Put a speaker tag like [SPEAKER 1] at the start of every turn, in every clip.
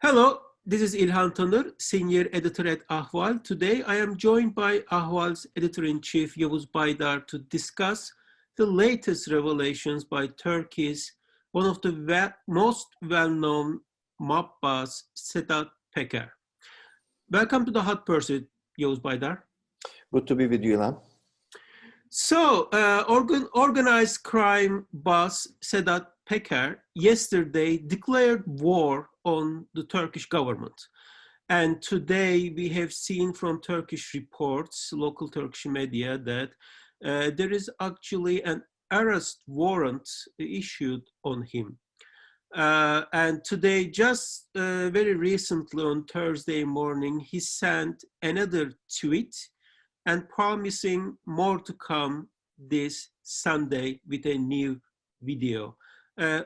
[SPEAKER 1] Hello, this is İlhan Tanır, Senior Editor at Ahval. Today I am joined by Ahval's Editor-in-Chief Yavuz Baydar to discuss the latest revelations by Turkey's one of the most well-known mob boss, Sedat Peker. Welcome to the Hot Pursuit, Yavuz Baydar.
[SPEAKER 2] Good to be with you, İlhan.
[SPEAKER 1] So, organized crime boss Sedat Peker yesterday declared war on the Turkish government. And today we have seen from Turkish reports, local Turkish media, that there is actually an arrest warrant issued on him. And today, just very recently on Thursday morning, he sent another tweet and promising more to come this Sunday with a new video.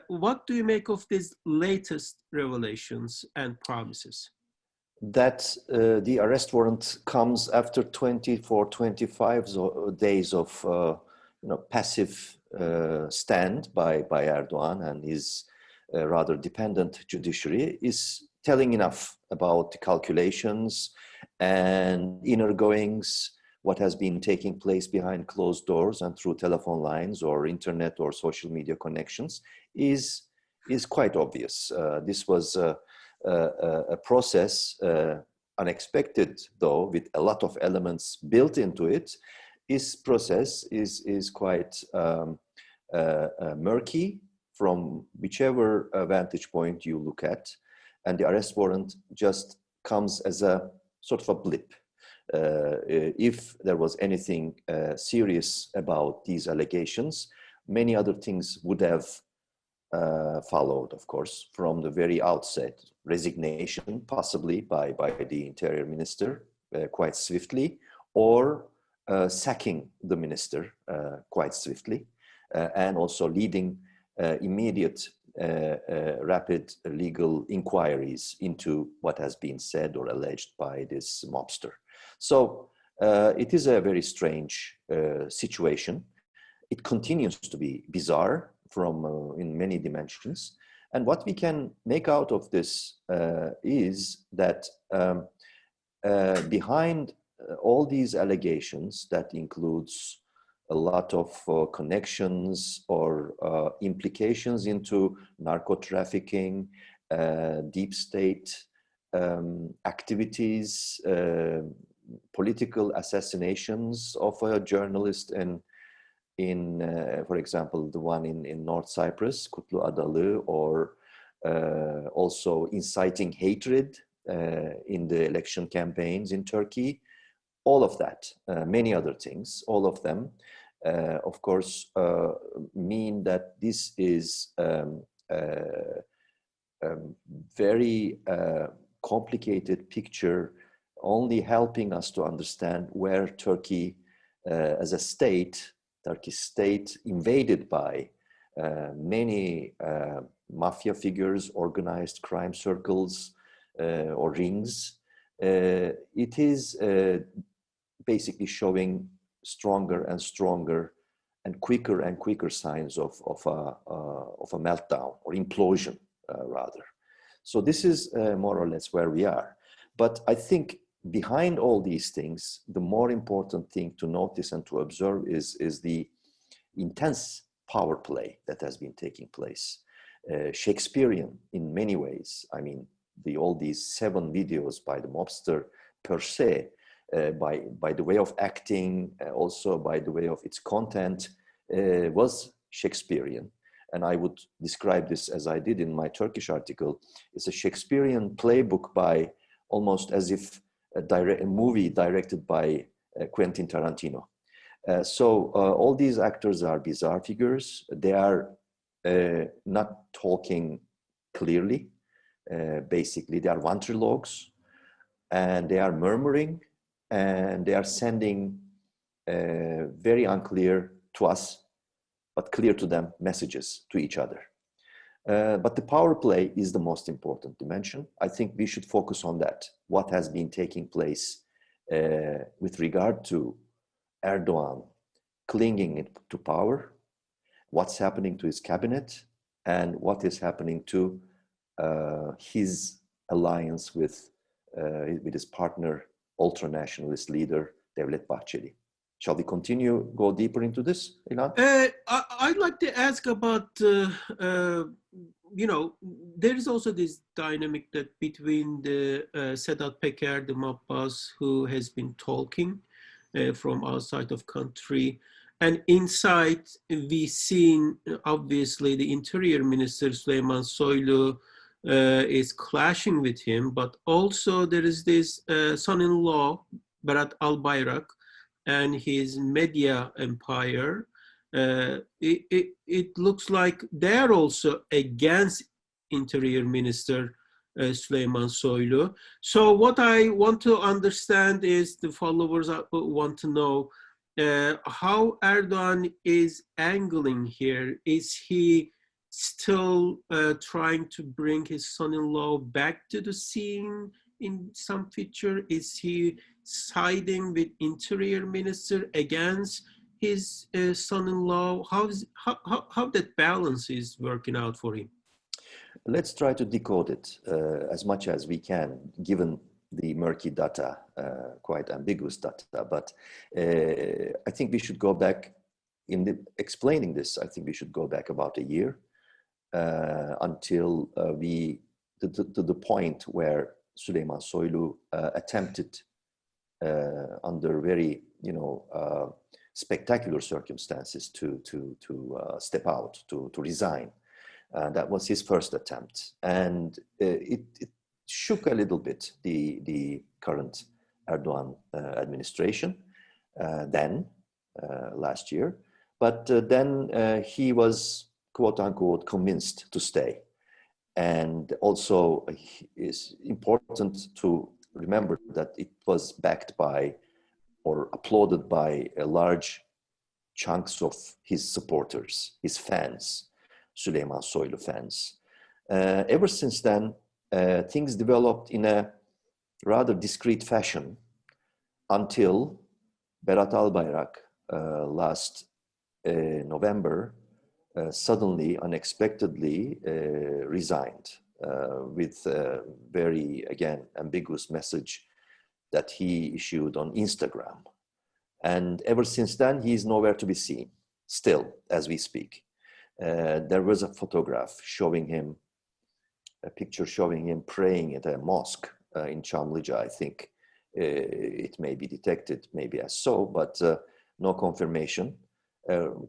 [SPEAKER 1] What do you make of these latest revelations and promises?
[SPEAKER 2] That the arrest warrant comes after 24, 25 days of passive stand by Erdoğan and his rather dependent judiciary is telling enough about the calculations and inner goings, what has been taking place behind closed doors and through telephone lines or internet or social media connections is quite obvious. This was a process, unexpected though, with a lot of elements built into it. This process is quite murky from whichever vantage point you look at, and the arrest warrant just comes as a sort of a blip. If there was anything serious about these allegations, many other things would have followed, of course, from the very outset. Resignation, possibly by the interior minister quite swiftly, or sacking the minister quite swiftly, and also leading immediate rapid legal inquiries into what has been said or alleged by this mobster. So it is a very strange situation. It continues to be bizarre from in many dimensions. And what we can make out of this is that behind all these allegations, that includes a lot of connections or implications into narco-trafficking, deep state activities, political assassinations of a journalist in for example, the one in North Cyprus, Kutlu Adalı, or also inciting hatred in the election campaigns in Turkey. All of that, many other things, all of them, of course, mean that this is very complicated picture, only helping us to understand where Turkey as a state, Turkish state, invaded by many mafia figures, organized crime circles or rings. It is basically showing stronger and stronger and quicker signs of a meltdown or implosion, rather. So this is more or less where we are. But I think behind all these things, the more important thing to notice and to observe is the intense power play that has been taking place. Shakespearean in many ways. I mean, all these 7 videos by the mobster per se, by the way of acting, also by the way of its content, was Shakespearean. And I would describe this, as I did in my Turkish article, it's a Shakespearean playbook by almost as if a movie directed by Quentin Tarantino. So all these actors are bizarre figures. They are not talking clearly. Basically, they are ventriloques, and they are murmuring, and they are sending very unclear to us, but clear to them messages to each other. But the power play is the most important dimension. I think we should focus on that. What has been taking place with regard to Erdoğan clinging to power, what's happening to his cabinet, and what is happening to his alliance with his partner, ultra-nationalist leader, Devlet Bahçeli. Shall we continue, go deeper into this, Ilan?
[SPEAKER 1] I'd like to ask about, there is also this dynamic that between the Sedat Peker, the mob boss who has been talking from outside of country, and inside we seen obviously the interior minister Süleyman Soylu is clashing with him, but also there is this son-in-law Berat Albayrak and his media empire. It looks like they're also against Interior Minister Süleyman Soylu. So what I want to understand is, the followers want to know how Erdoğan is angling here. Is he still trying to bring his son-in-law back to the scene in some feature? Is he siding with Interior Minister against his son-in-law? How that balance is working out for him?
[SPEAKER 2] Let's try to decode it as much as we can, given the murky data, quite ambiguous data. But I think we should go back explaining this. I think we should go back about a year until to the point where Süleyman Soylu attempted under very spectacular circumstances to step out, to resign. That was his first attempt, and it shook a little bit the current Erdoğan administration then last year. But then he was, quote unquote, convinced to stay. And also it's important to remember that it was backed by or applauded by a large chunks of his supporters, his fans, Süleyman Soylu fans. Ever since then, things developed in a rather discreet fashion until Berat Albayrak last November suddenly, unexpectedly resigned with a very, again, ambiguous message that he issued on Instagram. And ever since then, he is nowhere to be seen, still, as we speak. There was a photograph showing him, a picture showing him praying at a mosque in Çamlıca, I think. It may be detected maybe as so, but no confirmation.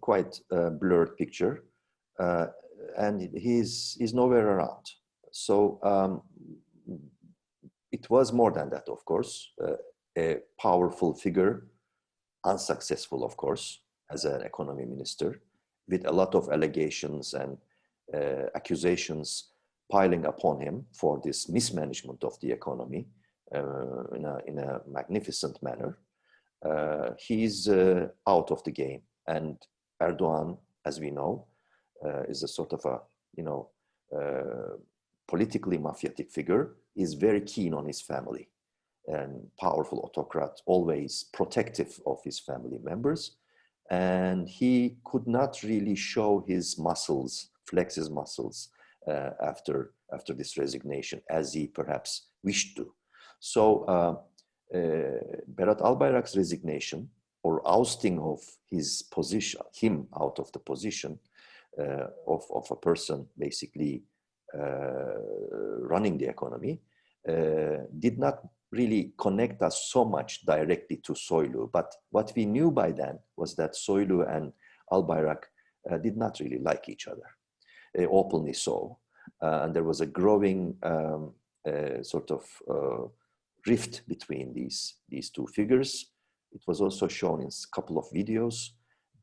[SPEAKER 2] Quite a blurred picture. And he's nowhere around. So it was more than that, of course. A powerful figure, unsuccessful, of course, as an economy minister, with a lot of allegations and accusations piling upon him for this mismanagement of the economy in a magnificent manner. He's out of the game, and Erdoğan, as we know, is a sort of a politically mafiatic figure. Is very keen on his family, and powerful autocrat, always protective of his family members. And he could not really show his muscles, flex his muscles after this resignation as he perhaps wished to. So Berat Albayrak's resignation, or ousting of his position, him out of the position of a person basically running the economy, did not really connect us so much directly to Soylu. But what we knew by then was that Soylu and Albayrak did not really like each other, openly so. And there was a growing sort of rift between these two figures. It was also shown in a couple of videos.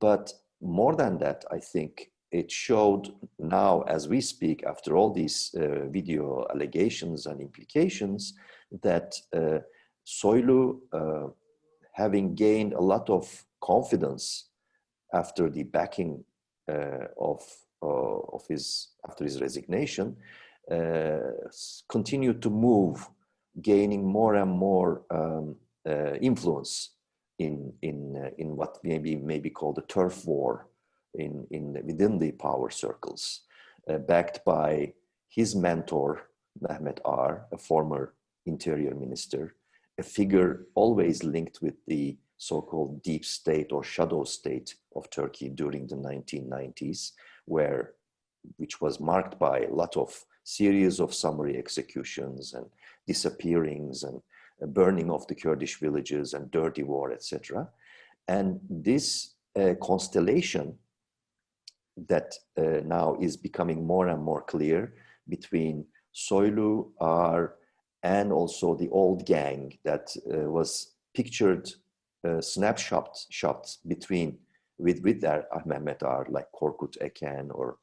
[SPEAKER 2] But more than that, I think it showed now, as we speak, after all these video allegations and implications, that Soylu, having gained a lot of confidence after the backing after his resignation, continued to move, gaining more and more influence in what may be called a turf war within the power circles, backed by his mentor, Mehmet Ağar, a former interior minister, a figure always linked with the so-called deep state or shadow state of Turkey during the 1990s, which was marked by a lot of series of summary executions and disappearings and burning of the Kurdish villages and dirty war, etc. And this constellation that now is becoming more and more clear between Soylu, Ağar, and also the old gang that was pictured snapshots between with their Mehmet Ağar, like Korkut Eken or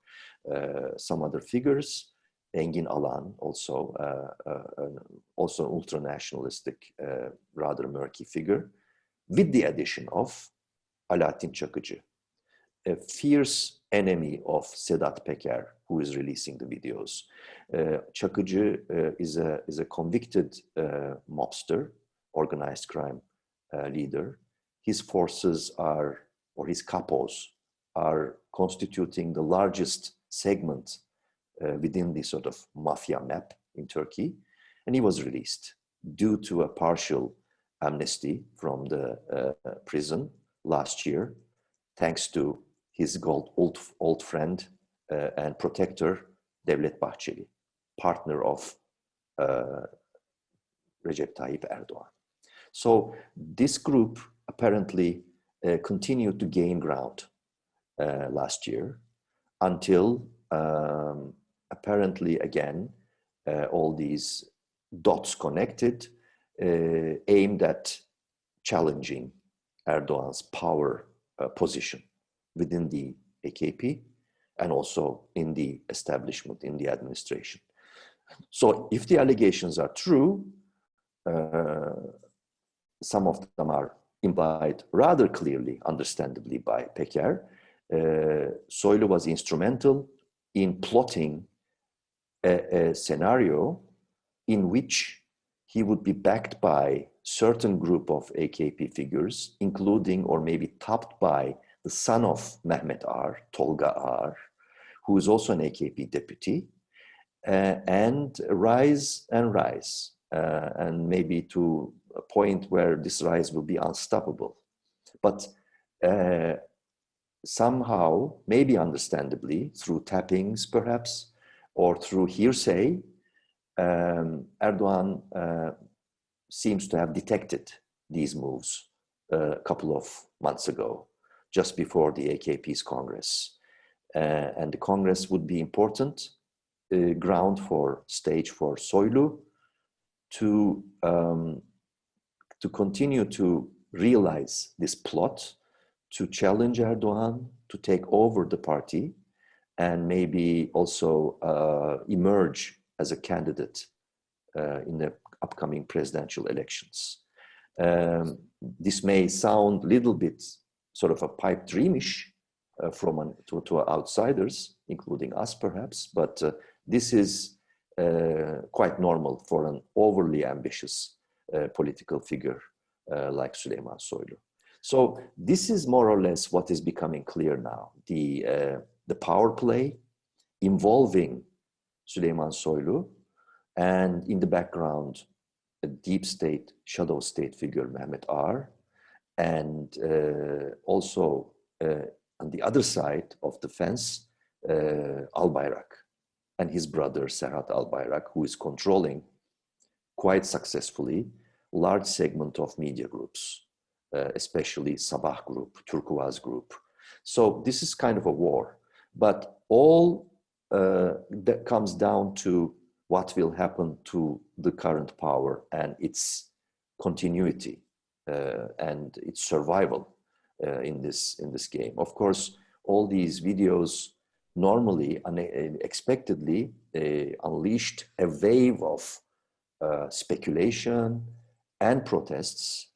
[SPEAKER 2] some other figures, Engin Alan, also also ultra-nationalistic, rather murky figure, with the addition of Alaaddin Çakıcı, a fierce enemy of Sedat Peker, who is releasing the videos. Çakıcı is a convicted mobster, organized crime leader. His forces are, or his capos, are constituting the largest segment within the sort of mafia map in Turkey. And he was released due to a partial amnesty from the prison last year, thanks to his old friend and protector, Devlet Bahçeli, partner of Recep Tayyip Erdoğan. So this group apparently continued to gain ground last year until apparently again all these dots connected aimed at challenging Erdoğan's power position within the AKP and also in the establishment, in the administration. So if the allegations are true, some of them are implied rather clearly, understandably, by Peker. Soylu was instrumental in plotting a scenario in which he would be backed by certain group of AKP figures, including or maybe topped by the son of Mehmet Ağar, Tolga Ağar, who is also an AKP deputy, and rise, and maybe to a point where this rise will be unstoppable. But somehow, maybe understandably, through tappings perhaps, or through hearsay, Erdoğan seems to have detected these moves a couple of months ago, just before the AKP's Congress. And the Congress would be important stage for Soylu to continue to realize this plot, to challenge Erdoğan, to take over the party, and maybe also emerge as a candidate in the upcoming presidential elections. This may sound a little bit sort of a pipe dreamish to outsiders, including us perhaps, but this is quite normal for an overly ambitious political figure like Süleyman Soylu. So this is more or less what is becoming clear now. The power play involving Süleyman Soylu, and in the background, a deep state, shadow state figure, Mehmet Ağar, and also on the other side of the fence, Albayrak and his brother Serhat Albayrak, who is controlling quite successfully large segment of media groups, especially Sabah Group, Turkuaz Group. So this is kind of a war, but all that comes down to what will happen to the current power and its continuity and its survival in this game. Of course, all these videos normally, unexpectedly, unleashed a wave of speculation and protests,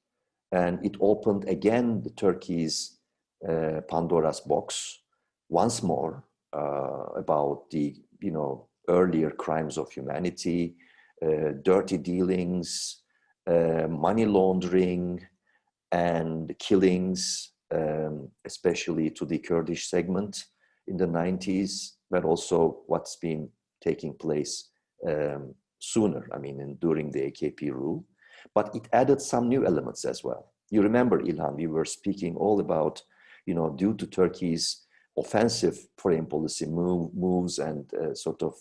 [SPEAKER 2] and it opened again the Turkey's Pandora's box once more about the earlier crimes of humanity, dirty dealings, money laundering, and killings, especially to the Kurdish segment in the 90s, but also what's been taking place sooner, I mean, during the AKP rule, but it added some new elements as well. You remember, Ilhan, we were speaking all about, due to Turkey's offensive foreign policy moves and sort of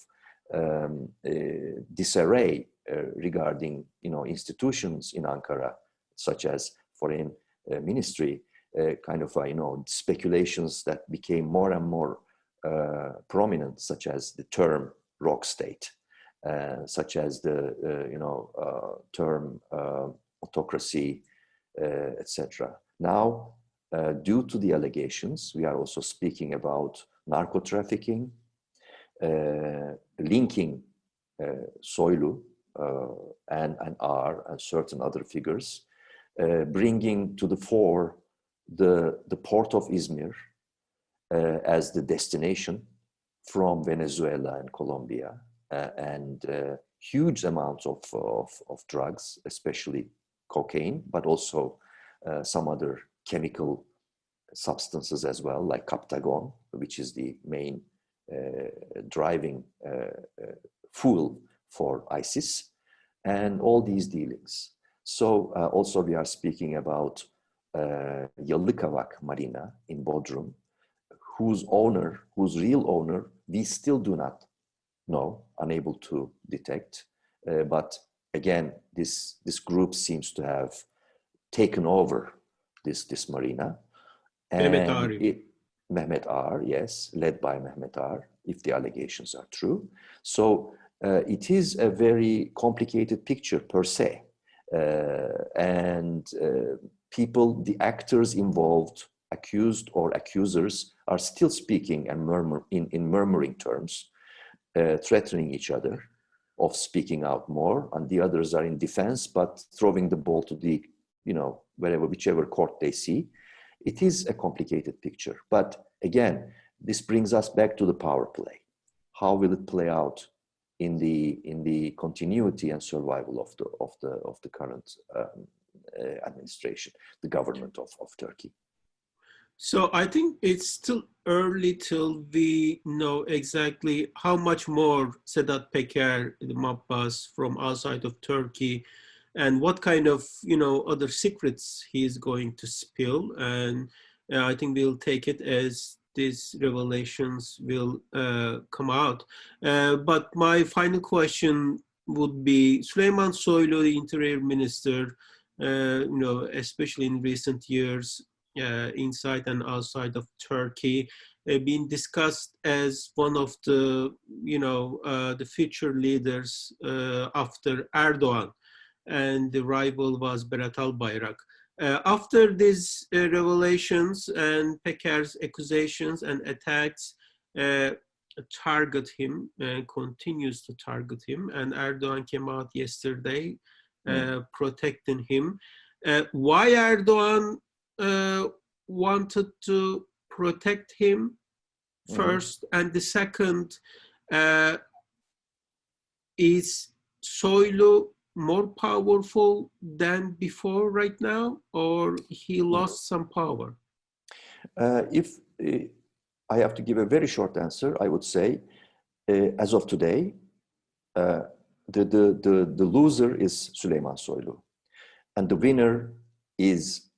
[SPEAKER 2] disarray regarding, institutions in Ankara, such as foreign ministry, kind of, speculations that became more and more prominent, such as the term rock state, such as the, term autocracy, etc. Now, due to the allegations, we are also speaking about narco trafficking, linking Soylu and R and certain other figures, bringing to the fore the port of Izmir as the destination from Venezuela and Colombia, and huge amounts of drugs, especially cocaine, but also some other chemical substances as well, like Captagon, which is the main driving fuel for ISIS, and all these dealings. So also we are speaking about Yalıkavak Marina in Bodrum, whose real owner, we still do not know, unable to detect. But again, this group seems to have taken over this marina.
[SPEAKER 1] Mehmet R.
[SPEAKER 2] Mehmet R, yes, led by Mehmet R, if the allegations are true. So it is a very complicated picture per se. And people, the actors involved, accused or accusers, are still speaking and in murmuring terms, threatening each other of speaking out more, and the others are in defense, but throwing the ball to the, whichever court they see. It is a complicated picture. But again, this brings us back to the power play. How will it play out in the continuity and survival of the current administration, the government of Turkey?
[SPEAKER 1] So I think it's still early till we know exactly how much more Sedat Peker, the mob boss from outside of Turkey, and what kind of other secrets he is going to spill. And I think we'll take it as these revelations will come out. But my final question would be, Süleyman Soylu, the Interior Minister, especially in recent years, inside and outside of Turkey, been discussed as one of the, the future leaders after Erdoğan, and the rival was Berat Albayrak. After these revelations and Peker's accusations and attacks target him and continues to target him, and Erdoğan came out yesterday protecting him. Why Erdoğan wanted to protect him first, and the second, is Soylu more powerful than before right now, or he lost some power?
[SPEAKER 2] If I have to give a very short answer, I would say, as of today, the loser is Süleyman Soylu, and the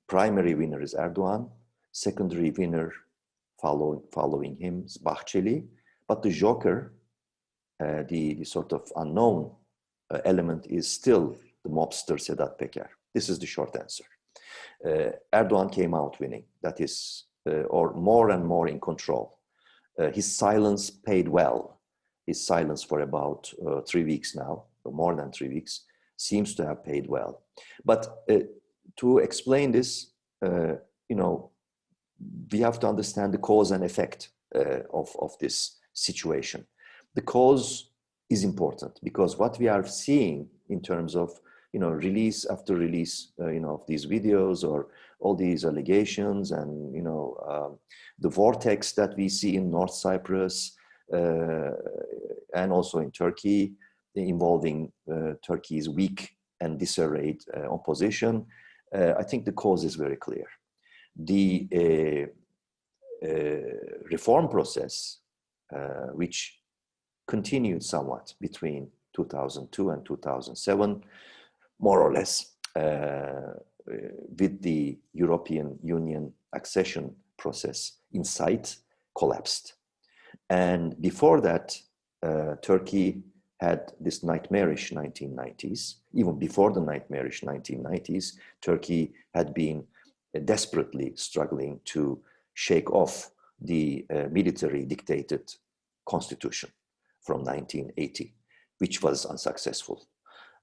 [SPEAKER 2] primary winner is Erdoğan. Secondary winner following him is Bahçeli, but the joker, the sort of unknown element, is still the mobster Sedat Peker. This is the short answer. Erdoğan came out winning, that is, or more and more in control. His silence paid well. His silence for about 3 weeks now, or more than 3 weeks, seems to have paid well. But to explain this, we have to understand the cause and effect of this situation. The cause is important because what we are seeing in terms of release after release of these videos or all these allegations and the vortex that we see in North Cyprus and also in Turkey involving Turkey's weak and disarrayed opposition, I think the cause is very clear. The reform process, which continued somewhat between 2002 and 2007, more or less, with the European Union accession process in sight, collapsed. And before that, Turkey had this nightmarish 1990s. Even before the nightmarish 1990s, Turkey had been desperately struggling to shake off the military dictated constitution from 1980, which was unsuccessful.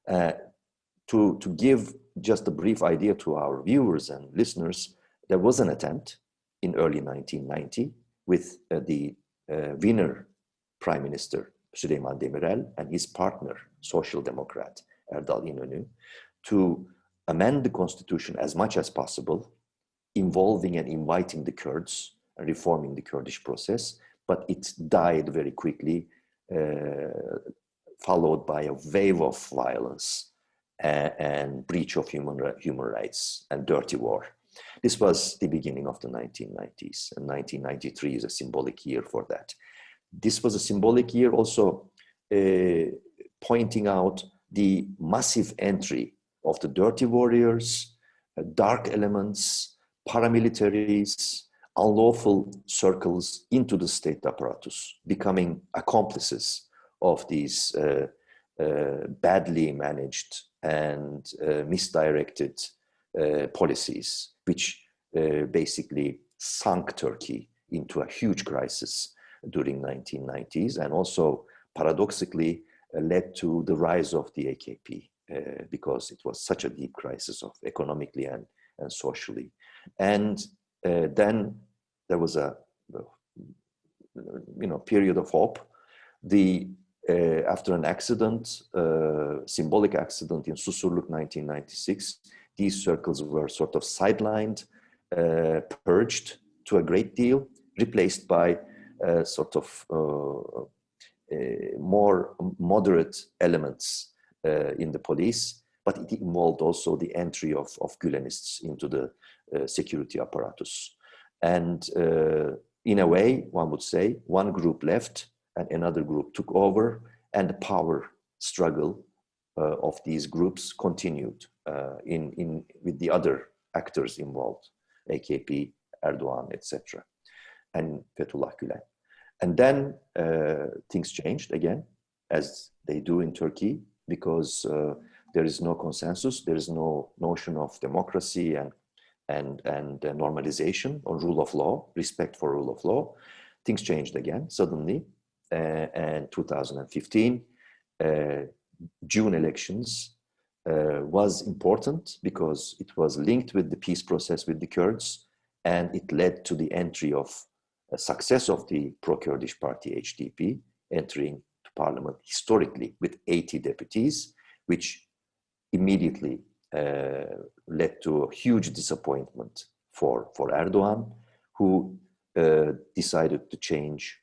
[SPEAKER 2] To give just a brief idea to our viewers and listeners, there was an attempt in early 1990 with the winner Prime Minister Süleyman Demirel and his partner, Social Democrat Erdoğan, to amend the constitution as much as possible, involving and inviting the Kurds and reforming the Kurdish process, but it died very quickly, followed by a wave of violence and breach of human rights and dirty war. This was the beginning of the 1990s, and 1993 is a symbolic year for that. This was a symbolic year also pointing out the massive entry of the dirty warriors, dark elements, paramilitaries, unlawful circles into the state apparatus, becoming accomplices of these badly managed and misdirected policies, which basically sunk Turkey into a huge crisis during 1990s, and also paradoxically led to the rise of the AKP because it was such a deep crisis of economically and socially. And then there was a period of hope. After an accident, symbolic accident in Susurluk 1996, these circles were sort of sidelined, purged to a great deal, replaced by sort of more moderate elements in the police, but it involved also the entry of Gülenists into the security apparatus. And in a way, one would say, one group left and another group took over, and the power struggle of these groups continued with the other actors involved, AKP, Erdoğan, etc., and Fethullah Gülen. And then things changed again, as they do in Turkey, because there is no consensus, there is no notion of democracy and normalization or rule of law, respect for rule of law. Things changed again suddenly, and 2015 June elections was important because it was linked with the peace process with the Kurds, and it led to the entry of success of the pro-Kurdish party HDP entering to parliament historically with 80 deputies, which immediately led to a huge disappointment for Erdoğan, who decided to change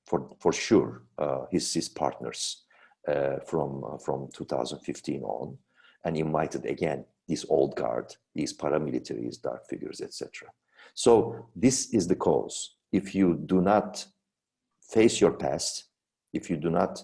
[SPEAKER 2] for sure his partners from 2015 on, and invited again this old guard, these paramilitaries, dark figures, etc. So this is the cause. If you do not face your past, if you do not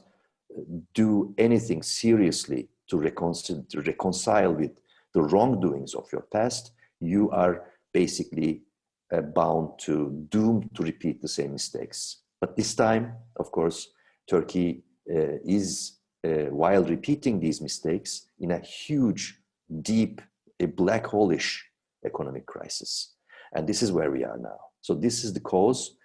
[SPEAKER 2] do anything seriously to reconcile with the wrongdoings of your past, you are basically doomed to repeat the same mistakes. But this time, of course, Turkey is, while repeating these mistakes, in a huge, deep, a black hole-ish economic crisis. And this is where we are now. So this is the cause,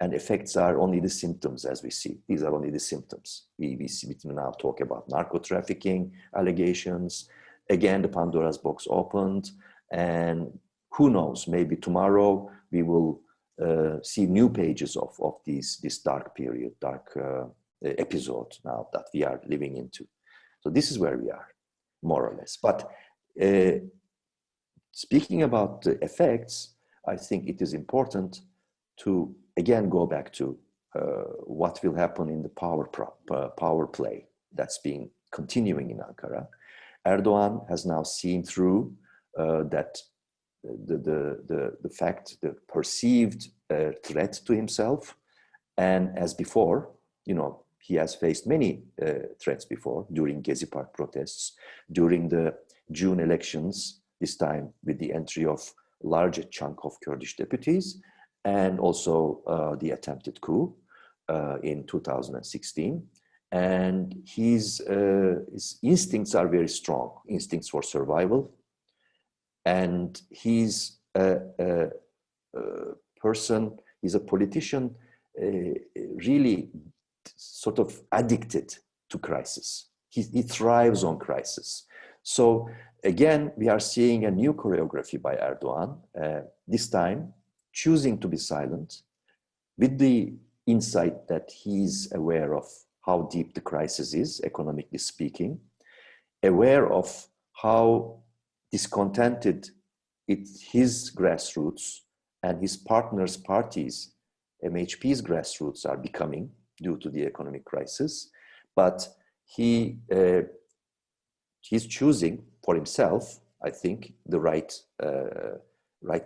[SPEAKER 2] and effects are only the symptoms, as we see. These are only the symptoms. We now talk about narco-trafficking allegations. Again, the Pandora's box opened, and who knows, maybe tomorrow we will see new pages of this dark period, dark episode now that we are living into. So this is where we are, more or less. But speaking about the effects, I think it is important to again go back to what will happen in the power play that's been continuing in Ankara. Erdoğan has now seen through that the perceived threat to himself, and as before, he has faced many threats before during Gezi Park protests, during the June elections, this time with the entry of a larger chunk of Kurdish deputies, and also the attempted coup in 2016. And his instincts are very strong, instincts for survival. And he's a person, he's a politician really sort of addicted to crisis. He thrives on crisis. So again, we are seeing a new choreography by Erdoğan, this time choosing to be silent with the insight that he's aware of how deep the crisis is, economically speaking, aware of how discontented his grassroots and his partners' parties, MHP's grassroots, are becoming due to the economic crisis. But he's choosing for himself, I think, the right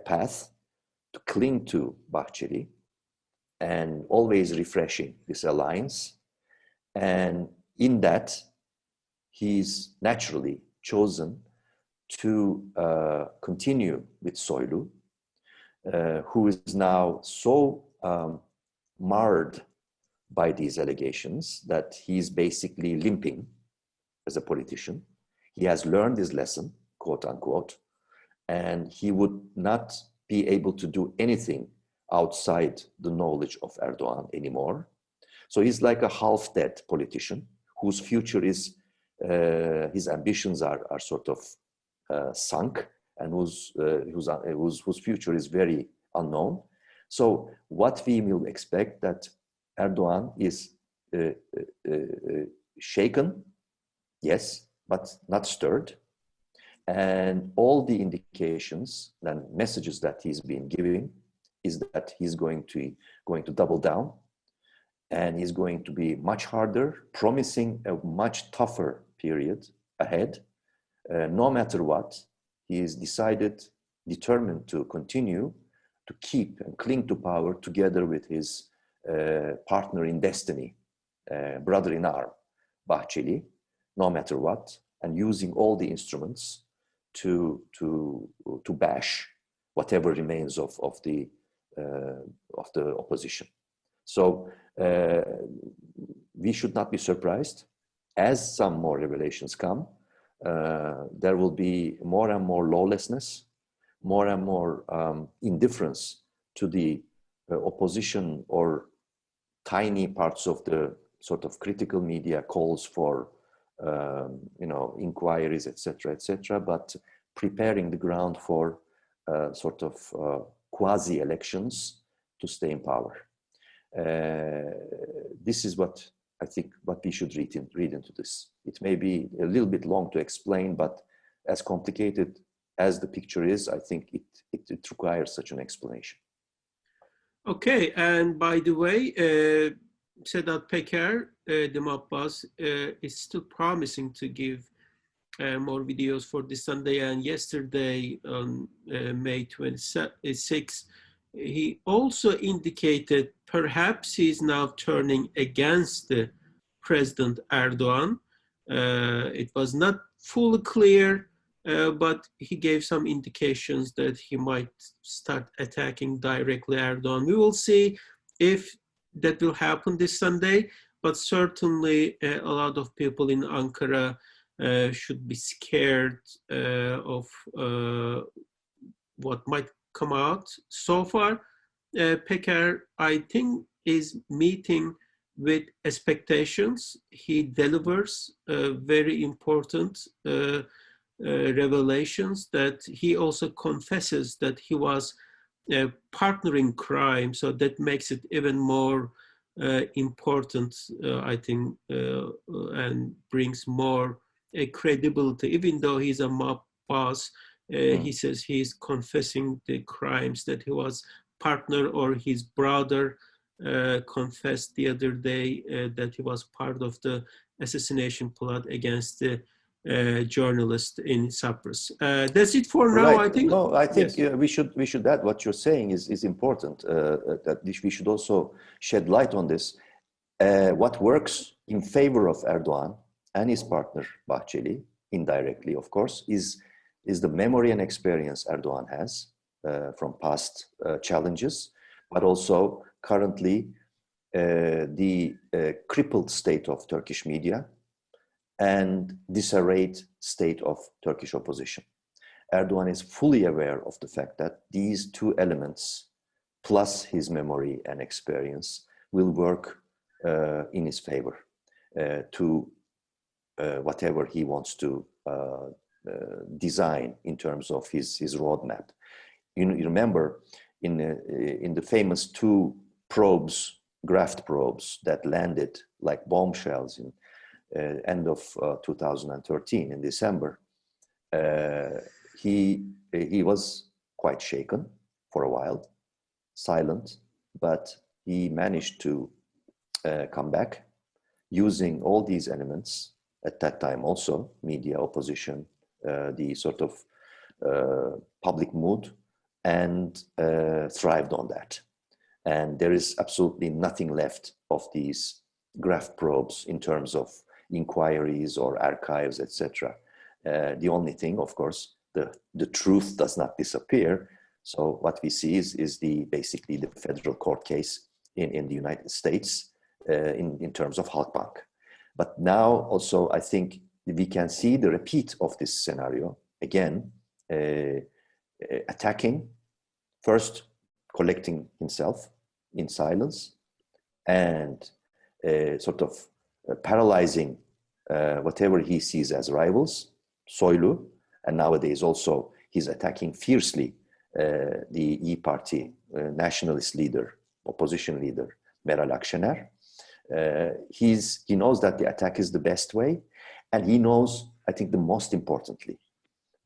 [SPEAKER 2] path to cling to Bahçeli and always refreshing this alliance. And in that, he's naturally chosen to continue with Soylu, who is now so marred by these allegations that he's basically limping as a politician. He has learned his lesson, quote unquote, and he would not be able to do anything outside the knowledge of Erdoğan anymore. So he's like a half-dead politician whose future is, his ambitions are sort of sunk, and whose future is very unknown. So what we will expect that Erdoğan is shaken, yes, but not stirred. And all the indications and messages that he's been giving is that he's going to double down, and he's going to be much harder, promising a much tougher period ahead. No matter what, he is determined to continue to keep and cling to power together with his partner in destiny, brother in arm, Bahçeli, no matter what, and using all the instruments to bash whatever remains of the opposition. So we should not be surprised as some more revelations come. There will be more and more lawlessness, more and more indifference to the opposition or tiny parts of the sort of critical media calls for inquiries, etc., but preparing the ground for sort of quasi-elections to stay in power. This is what I think what we should read into this. It may be a little bit long to explain, but as complicated as the picture is, I think it requires such an explanation.
[SPEAKER 1] Okay, and by the way, Sedat Peker, the mob boss, is still promising to give more videos for this Sunday. And yesterday, on May 26, he also indicated perhaps he's now turning against President Erdoğan. It was not fully clear, but he gave some indications that he might start attacking directly Erdoğan. We will see if that will happen this Sunday, but certainly a lot of people in Ankara should be scared of what might come out. So far, Peker, I think, is meeting with expectations. He delivers very important revelations, that he also confesses that he was a partner in crime. So that makes it even more important, I think, and brings more credibility. Even though he's a mob boss, he says he's confessing the crimes that he was partner, or his brother confessed the other day that he was part of the assassination plot against the journalist in Cyprus. That's it for now, right. I think.
[SPEAKER 2] No, I think
[SPEAKER 1] yes.
[SPEAKER 2] we should add what you're saying is important. That we should also shed light on this. What works in favor of Erdoğan and his partner Bahçeli, indirectly, of course, is the memory and experience Erdoğan has from past challenges, but also currently the crippled state of Turkish media and disarrayed state of Turkish opposition. Erdoğan is fully aware of the fact that these two elements, plus his memory and experience, will work in his favor to whatever he wants to design in terms of his roadmap. You remember in the famous two probes, graft probes that landed like bombshells in end of 2013 in December, he was quite shaken for a while, silent, but he managed to come back using all these elements at that time also, media, opposition, the sort of public mood, and thrived on that. And there is absolutely nothing left of these graft probes in terms of inquiries or archives, etc. The only thing, of course, the truth does not disappear. So what we see is basically the federal court case in the United States in terms of Halkbank. But now also I think we can see the repeat of this scenario again, attacking, first collecting himself in silence and sort of paralyzing whatever he sees as rivals, Soylu, and nowadays also he's attacking fiercely the E Party nationalist leader, opposition leader, Meral Akşener. He knows that the attack is the best way, and he knows, I think the most importantly,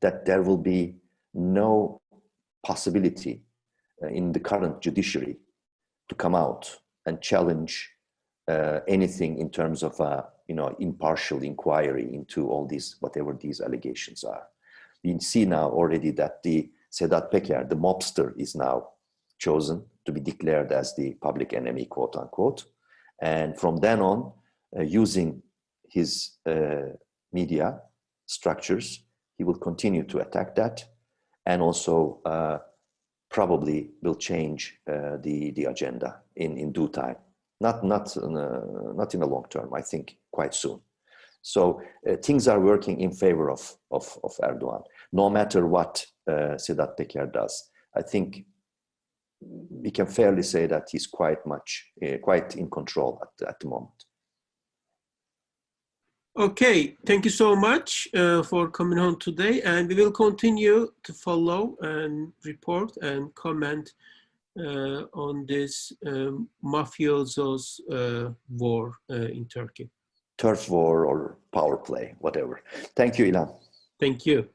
[SPEAKER 2] that there will be no possibility in the current judiciary to come out and challenge anything in terms of impartial inquiry into all these, whatever these allegations are. We see now already that the Sedat Peker, the mobster, is now chosen to be declared as the public enemy, quote unquote. And from then on, using his media structures, he will continue to attack that, and also probably will change the agenda in due time. Not in the long term, I think quite soon. So things are working in favor of Erdoğan, no matter what Sedat Peker does. I think we can fairly say that he's quite in control at the moment.
[SPEAKER 1] Okay, thank you so much for coming on today, and we will continue to follow and report and comment on this mafiosos war in Turkey.
[SPEAKER 2] Turf war or power play, whatever. Thank you, Ilan.
[SPEAKER 1] Thank you.